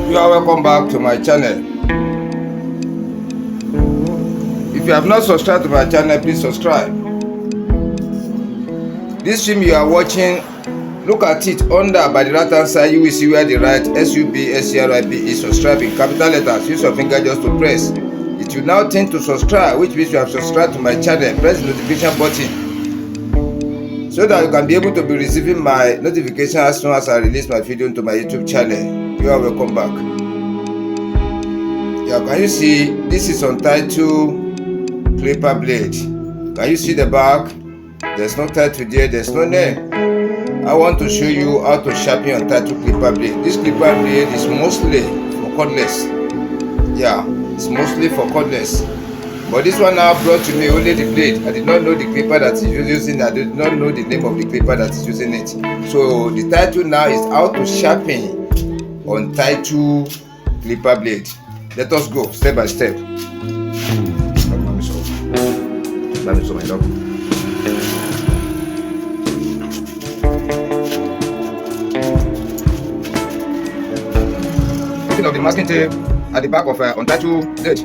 You are welcome back to my channel. If you have not subscribed to my channel, please subscribe. This film you are watching, look at it under by the right hand side. You will see where the right SUBSCRIB is. Subscribe in capital letters. Use your finger just to press. It will now tend to subscribe, which means you have subscribed to my channel. Press the notification button so that you can be able to be receiving my notification as soon as I release my video into my YouTube channel. You are welcome back. Yeah, can you see this is Untitled clipper blade? Can you see the back? There's no title there, there's no name. I want to show you how to sharpen Untitled clipper blade. This clipper blade is mostly for cordless. Yeah, it's mostly for cordless. But this one now brought to me only the blade. I did not know the clipper that is using. I did not know the name of the clipper that is using it. So the title now is how to sharpen Untitled clipper blade. Let us go step by step. Of the masking tape at the back of Untitled blade.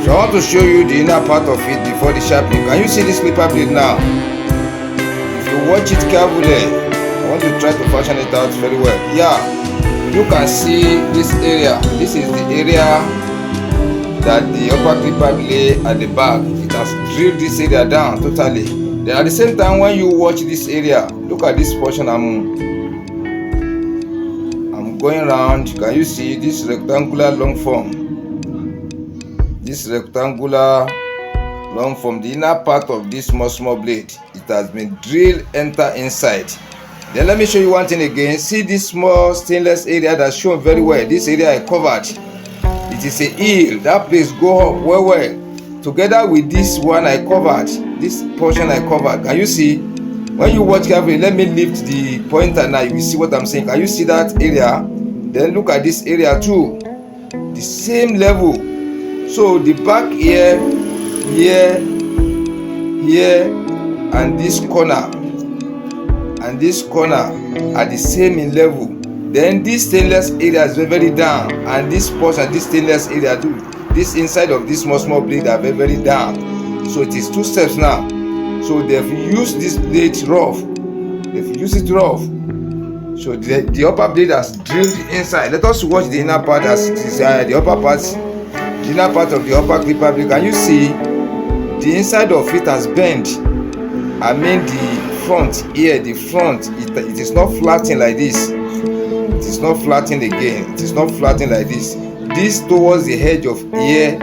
So I want to show you the inner part of it before the sharpening. Can you see this clipper blade now? If you watch it carefully, I want to try to fashion it out very well. Yeah, you can see this area. This is the area that the upper clipper blade at the back. It has drilled this area down totally. Then at the same time, when you watch this area, look at this portion. I'm going around. Can you see this rectangular long form? This rectangular long form, the inner part of this small blade, it has been drilled enter inside. Then let me show you one thing again. See this small stainless area that's shown very well. This area I covered, it is a heel. That place go up well together with this one I covered, this portion I covered. Can you see? When you watch carefully, let me lift the pointer now, you will see what I'm saying. Can you see that area? Then look at this area too, the same level. So the back here, and this corner and this corner are the same in level. Then this stainless area is very down, and this portion, this stainless area too, this inside of this small blade are very down. So it is two steps now. So they've used this blade rough. They've used it rough. So the upper blade has drilled inside. Let us watch the inner part as it is the upper part. The inner part of the upper clipper blade. Can you see the inside of it has bent? I mean the front here, the front, it is not flattening like this. It is not flattening again. It is not flattening like this. This towards the edge of here,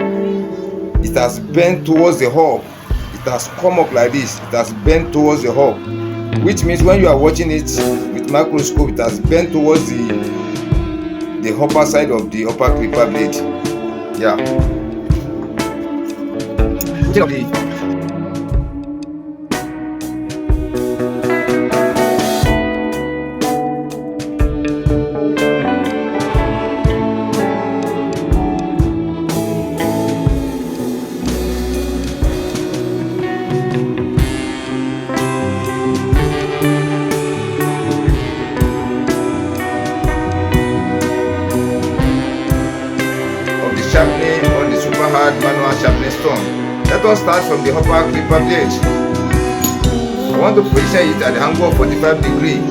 it has bent towards the hub. It has come up like this. It has bent towards the hub, which means when you are watching it with microscope, it has bent towards the upper side of the upper clipper blade. Yeah. Sharpening on the super hard manual sharpening stone. Let us start from the upper clipper blade. I want to position it at the angle of 45 degrees.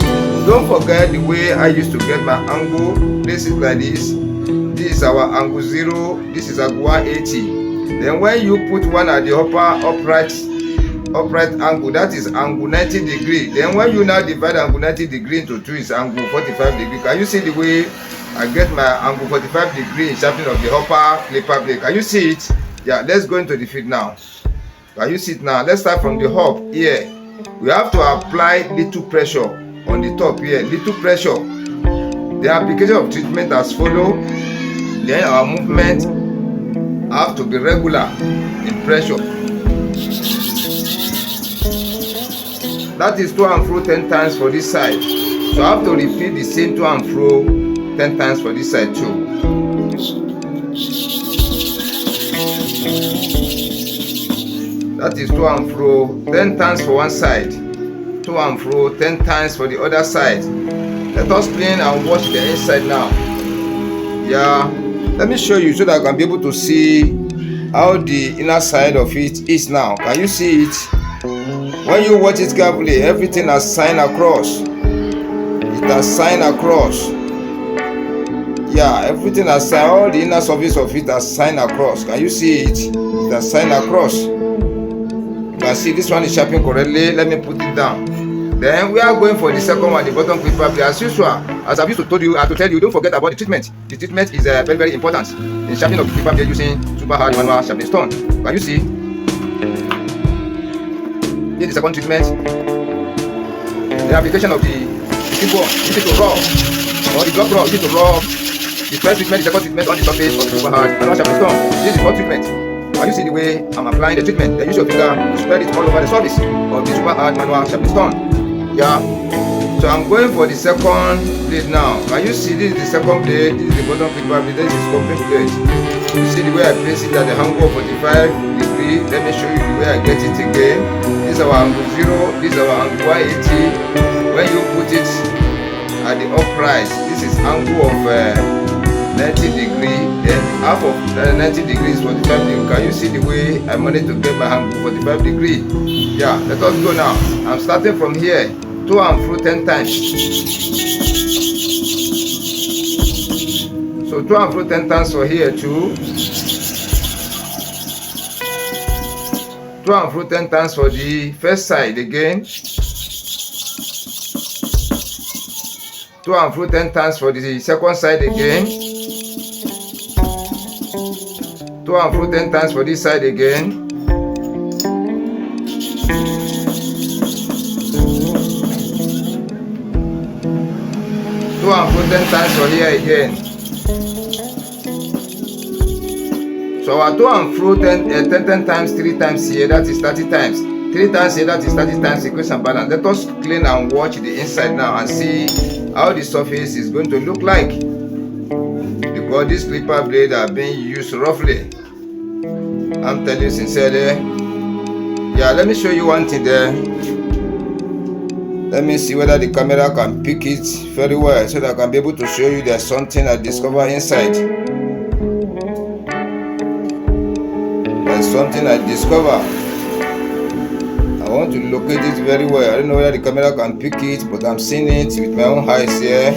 Don't forget the way I used to get my angle. Place it like this. This is our angle 0. This is angle 180. Then when you put one at the upper upright angle, that is angle 90 degrees. Then when you now divide angle 90 degrees into 2, is angle 45 degrees. Can you see the way I get my angle 45 degrees sharpening of the upper clipper blade? Can you see it? Yeah, let's go into the feed now. Can you see it now? Let's start from the hub here. We have to apply little pressure on the top here. Little pressure. The application of treatment as follow. Then our movement have to be regular in pressure. That is 2 and fro 10 times for this side. So I have to repeat the same to and fro 10 times for this side too. That is to and fro 10 times for one side, to and fro 10 times for the other side. Let us clean and wash the inside now. Yeah, let me show you so that I can be able to see how the inner side of it is now. Can you see it? When you watch it carefully, everything has signed across. It has signed across. Yeah, everything has signed. All the inner surface of it has signed across. Can you see it? It has signed across. You can see this one is sharpened correctly. Let me put it down. Then we are going for the second one, the bottom clipper blade. As usual, as I've used to tell you, don't forget about the treatment. The treatment is very, very important in sharpening of the clipper blade using super hard manual sharpening stone. Can you see? This is the second treatment. The application of the keyboard, you need to rub, or the block rub, you need to rub. The first treatment, the second treatment on the surface of the super hard manual sharpening stone. This is the fourth treatment. Can you see the way I'm applying the treatment? Then use your finger to spread it all over the surface of the super hard manual sharpening stone. Yeah, so I'm going for the second blade now. Can you see this is the second blade, this is the bottom clipper blade, this is the complete blade. You see the way I place it at the angle of 45 degrees. Let me show you the way I get it again. This is our angle 0, this is our angle 180. When you put it at the upright, this is angle of 90 degrees, then half of 90 degrees 45 degrees. Can you see the way I managed to get my angle 45 degrees? Yeah, let us go now. I'm starting from here. To and fro 10 times. So to and fro 10 times for here too. To and fro 10 times for the first side again. To and fro 10 times for the second side again. To and fro 10 times for this side again. To and fro 10 times for here again. So our to and fro 10 times, 3 times here, that is 30 times. 3 times here, that is 30 times equation balance. Let us clean and watch the inside now and see how the surface is going to look like. Because this clipper blade are being used roughly. I'm telling you sincerely. Yeah, let me show you one thing there. Let me see whether the camera can pick it very well so that I can be able to show you there's something I discover inside. There's something I discover. I want to locate it very well. I don't know whether the camera can pick it, but I'm seeing it with my own eyes here.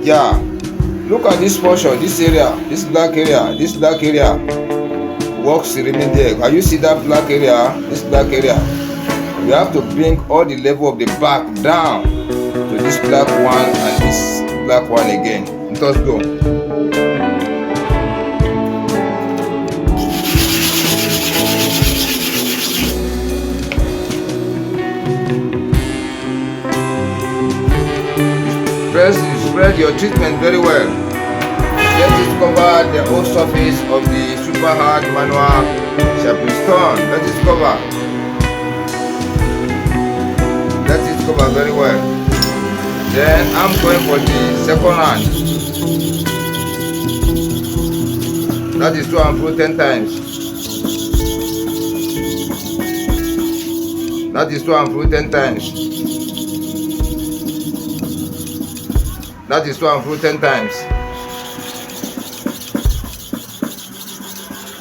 Yeah, look at this portion, this area, this black area works remain there. Can you see that black area, this black area? We have to bring all the level of the back down to this black one and this black one again. Let us go. Spread your treatment very well. Let it cover the whole surface of the super hard manual sharpening stone. Let it cover. Let it cover very well. Then I'm going for the second hand. That is to and fro 10 times. That is to and fro 10 times. That is to and fro 10 times.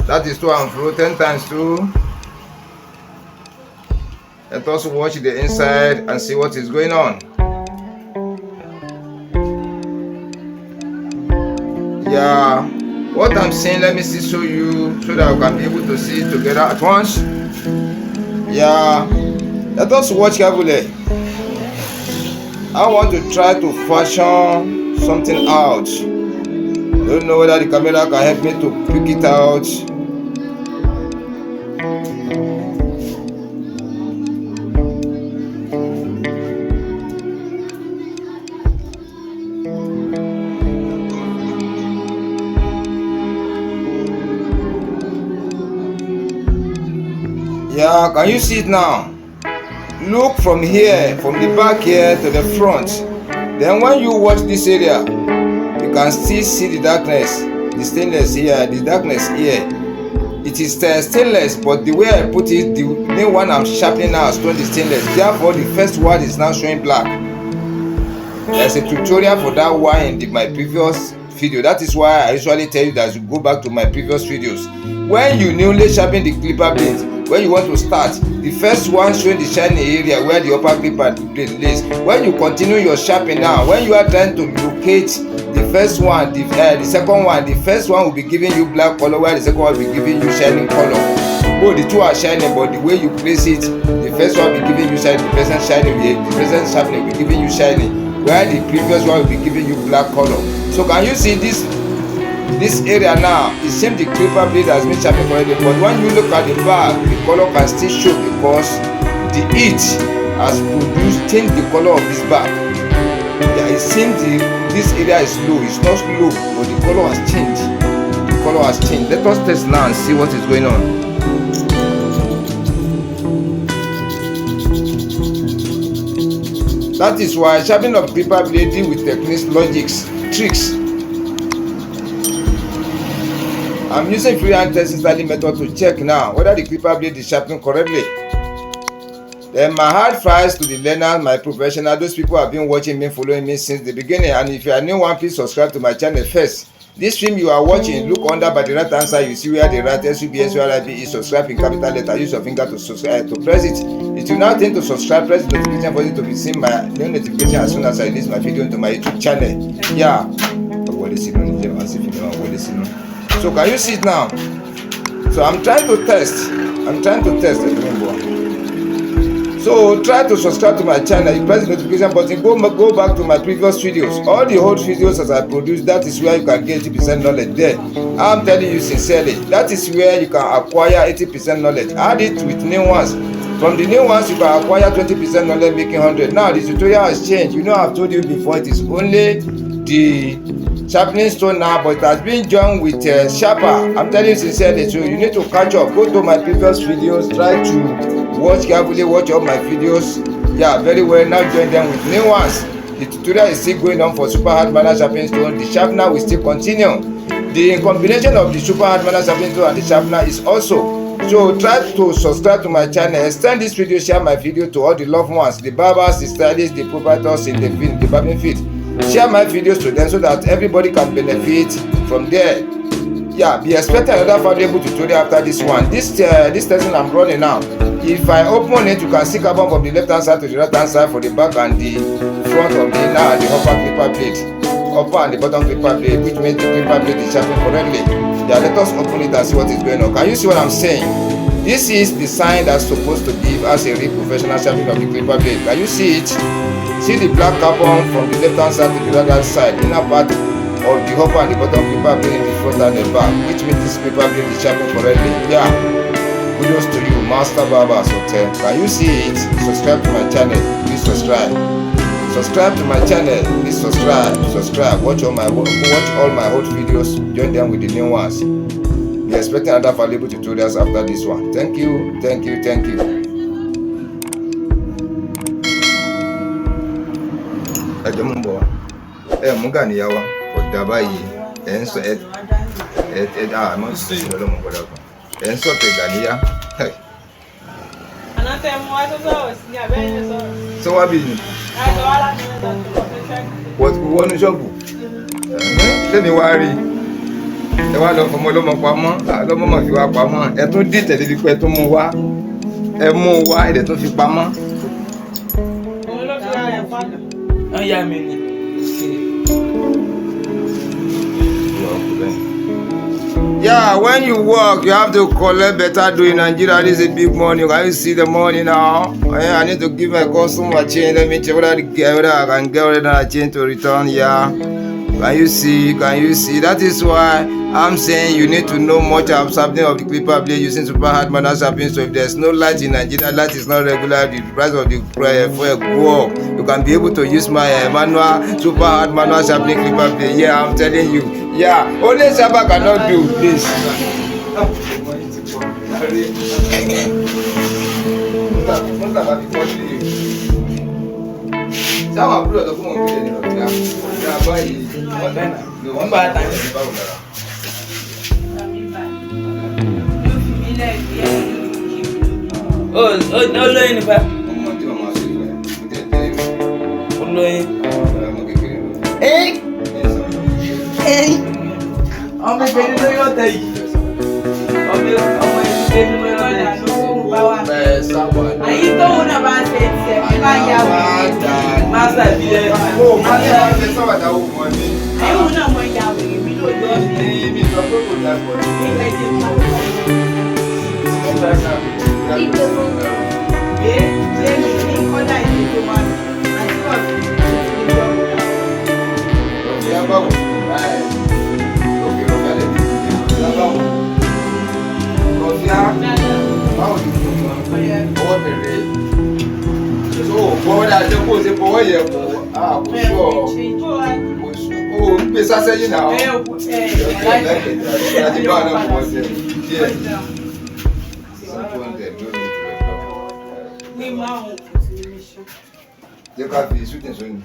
That is to and fro 10 times too. Let us watch the inside and see what is going on. Yeah, what I'm saying, let me show you so that I can be able to see it together at once. Yeah, let us watch carefully. I want to try to fashion something out. I don't know whether the camera can help me to pick it out. Yeah, can you see it now? Look from here, from the back here to the front. Then when you watch this area, you can still see the darkness, the stainless here, the darkness here. It is stainless, but the way I put it, the main one I'm sharpening now is the stainless. Therefore, the first one is now showing black. There's a tutorial for that one in my previous video. That is why I usually tell you that you go back to my previous videos. When you newly sharpen the clipper blade, when you want to start, the first one showing the shiny area where the upper clipper blade lays. When you continue your sharpening now, when you are trying to locate the first one, the second one, the first one will be giving you black color, while the second one will be giving you shining color. Both the two are shining, but the way you place it, the first one will be giving you shining, the present shining, the present sharpening will be giving you shining, while the previous one will be giving you black color. So can you see this area now? It seems the clipper blade has been sharpened correctly, but when you look at the back, the color can still show because the heat has changed the color of this back. Yeah, it seems this area is low. It's not low, but the color has changed. The color has changed. Let us test now and see what is going on. That is why sharpening of clipper blade deal with techniques, logics, tricks. I'm using freehand testing styling method to check now whether the clipper blade is sharpened correctly. Then my hard advice to the learners, my professional, those people who have been watching me, following me since the beginning, and if you are new one, please subscribe to my channel first. This film you are watching, look under by the right hand side, you see where the right SUBSURIB is, subscribe in capital letter, use your finger to subscribe, to press it. It will now tend to subscribe, press the notification button to be seen my new notification as soon as I release my video into my YouTube channel. Yeah. So can you see it now? So I'm trying to test. So try to subscribe to my channel. You press the notification button. Go back to my previous videos. All the old videos as I produce, that is where you can get 80% knowledge there. I'm telling you sincerely, that is where you can acquire 80% knowledge. Add it with new ones. From the new ones, you can acquire 20% knowledge, making 100. Now the tutorial has changed. You know, I've told you before, it is only the sharpening stone now, but it has been joined with sharper. I'm telling you sincerely, so you need to catch up. Go to my previous videos. Try to watch carefully, watch all my videos. Yeah, very well. Now join them with new ones. The tutorial is still going on for super hard manner sharpening stone. The sharpener will still continue. The combination of the super hard manner sharpening stone and the sharpener is also. So try to subscribe to my channel. Extend this video, share my video to all the loved ones, the barbers, the stylists, the proprietors in the barbering field. Share my videos to them so that everybody can benefit from there. Yeah, be expecting another valuable tutorial after this one. This testing I'm running now. If I open it, you can see carbon from the left hand side to the right hand side for the back and the front of the inner and the upper clipper blade, upper and the bottom clipper blade, which means the clipper blade is sharpened correctly. Yeah, let us open it and see what is going on. Can you see what I'm saying? This is the sign that's supposed to give us a real professional sharpening of the clipper blade. Can you see it? See the black carbon from the left hand side to the right hand side, inner part of the upper and the bottom clipper blade in the front and the back, which means this clipper blade is sharpened correctly. Yeah. Kudos to you, MASTERbarbers OttE. Can you see it? Subscribe to my channel. Please subscribe. Subscribe to my channel. Please subscribe. Watch all my old videos. Join them with the new ones. Be expecting other valuable tutorials after this one. Thank you. So what be? What we want to shop? Let me worry. Ẹ wá lọ fọmọ lọmọ pamọ́, lọmọ mọ fi wá pamọ́. Ẹ tún dé tẹ̀lé bí pé tó mú wá. Ẹ mú wá, ẹ dẹ̀ tún fi pamọ́. Òun ló fi ra ẹ̀ padà. Wọ́n yá mi ni. Yeah, when you work, you have to collect better dough in Nigeria. This is big money. Can you see the money now? I need to give my customer change. Let me check whether I can get another change to return. Yeah. Can you see? That is why I'm saying you need to know much of something of the clipper blade using super hard manner sharpening. So if there's no light in Nigeria, light is not regular, the price of the fuel go up. You can be able to use my manual super hard manual sharpening clipper blade. Yeah, I'm telling you. Yeah, only Saba cannot do this. mọ́tà bá fi kọ́ sí èyí. Sáwọn àbúrò ọ̀dọ́ fún wọn bí ẹni ọ̀dọ́ ìyá báyìí wọ́n bá ta ní. Olóyin nípa. Ọmọ tí wọ́n máa ṣe fún ẹ, mo tẹ̀ tẹ́lẹ̀ mi. Olóyin. Ọmọ kékeré lọ. Ọmọ ìgbẹ́ni ló yọ̀ tẹ̀ yìí. Ọmọ ìgbẹ́ni ló yọ̀ tẹ̀ yìí. Bẹ́ẹ̀ sábà ní. Àyí tó wọn náà bá ń ṣe tiẹ̀ bí bá yà wò. Master ìbílẹ̀. Ó máa ń ṣe sábà dáwọ́ fún ọ ní. Àyí wọn náà mọ ìyá wò èmi ló yọ ọ́ sí. Ní sọ pé kò dá pọ̀ ní. Nígbà tí mo ṣe mi ní kọ́dà ìdíje wa àti ọ̀sìn ìdíje wa. Ìyá báwo? Òkè ló kalẹ̀ ní ìyá báwo? Lọ́síá báwo ni fún wọn? Ọwọ́ bẹ̀rẹ̀. So bọ́wọ́ dáa jẹ́ kó o ṣe bọ́wọ́ yẹ kó àkóso o ń gbé sásẹ́yìn náà. Láti bá a náà fọwọ́ sí ẹ̀ díẹ̀. Jẹ́ ká fi shooting sóni.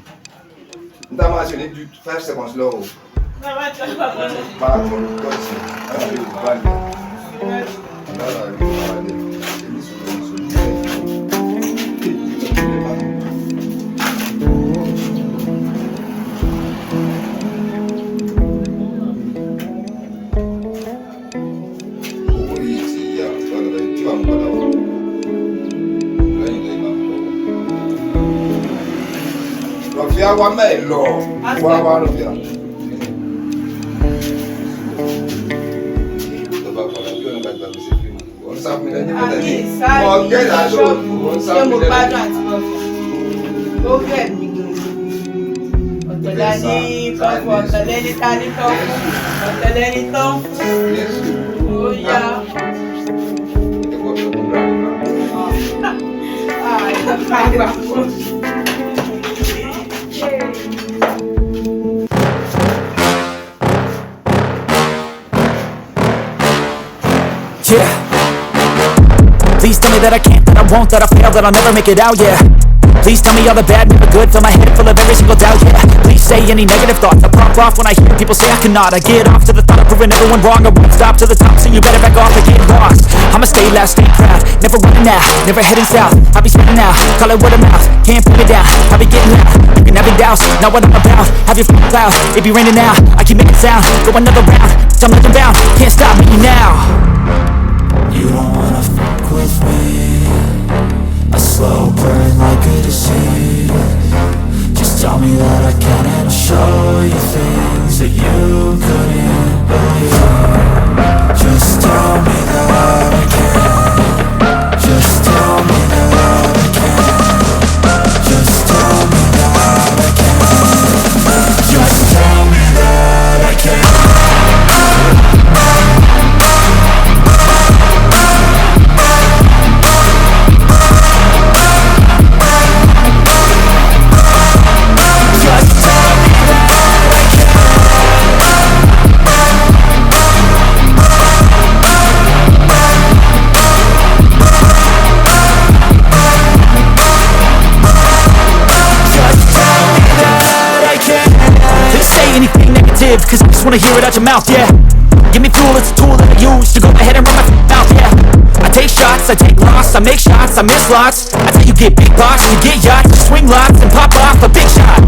N tá máa ṣe ní ju 5 seconds lọ o. Máa tọ́ tọ́sí. Láti fi bá lẹ̀. Lára rí bá lẹ̀. Èmi sọ̀rọ̀ ní sọ̀rọ̀ ní owó yìí ti yá ọ̀dọ̀ tí wàá ń padà wọ̀. Rọ̀fíà wa mẹ́ẹ̀ lọ. Wá Rọ̀fíà. Lọ́ba padà bí ọ̀nà gbàgbà gbèsè fi mọ̀. Wọ́n sá mi lẹ́yìn mọ́tẹ́ ní. Ọ̀gẹ́ ìdájọ́ òní wọ́n sá mi lẹ́yìn. Ṣé mo gbádùn àti lọ́fẹ̀ẹ́? Ó bẹ̀ mí gan. Ọ̀tẹ̀lá ní kọ́fù, ọ̀tẹ̀lẹ́ ní tání kọ́fù, ọ̀tẹ̀lẹ́ ní tán. Ó yá. Ẹ̀kọ́ mi ò kún rà nípa. Àgbà fún. Yeah. Please tell me that I can't, that I won't, that I fail, that I'll never make it out, yeah. Please tell me all the bad, never good, fill my head full of every single doubt, yeah. Please say any negative thoughts, I pop off when I hear people say I cannot. I get off to the thought of proving everyone wrong, I won't stop to the top, so you better back off and get lost. I'ma stay loud, stay proud, never running out, never heading south. I'll be spitting out, call it word of mouth, can't put it down, I'll be getting loud. You can have it doubts, not what I'm about, have your f***ing cloud, it be raining now, I keep making sound, go another round, I'm legend bound, can't stop me now. You don't wanna fuck with me, a slow burn like a disease. Just tell me that I can and I'll show you things that you couldn't believe. Just tell me that I can. Just tell me that I can. Just tell me that I can. Just tell me that I can. Cause I just wanna hear it out your mouth, yeah. Give me fuel, it's a tool that I use to go ahead and run my mouth, yeah. I take shots, I take loss, I make shots, I miss lots. That's how you get big box, you get yachts, you swing lots and pop off a big shot.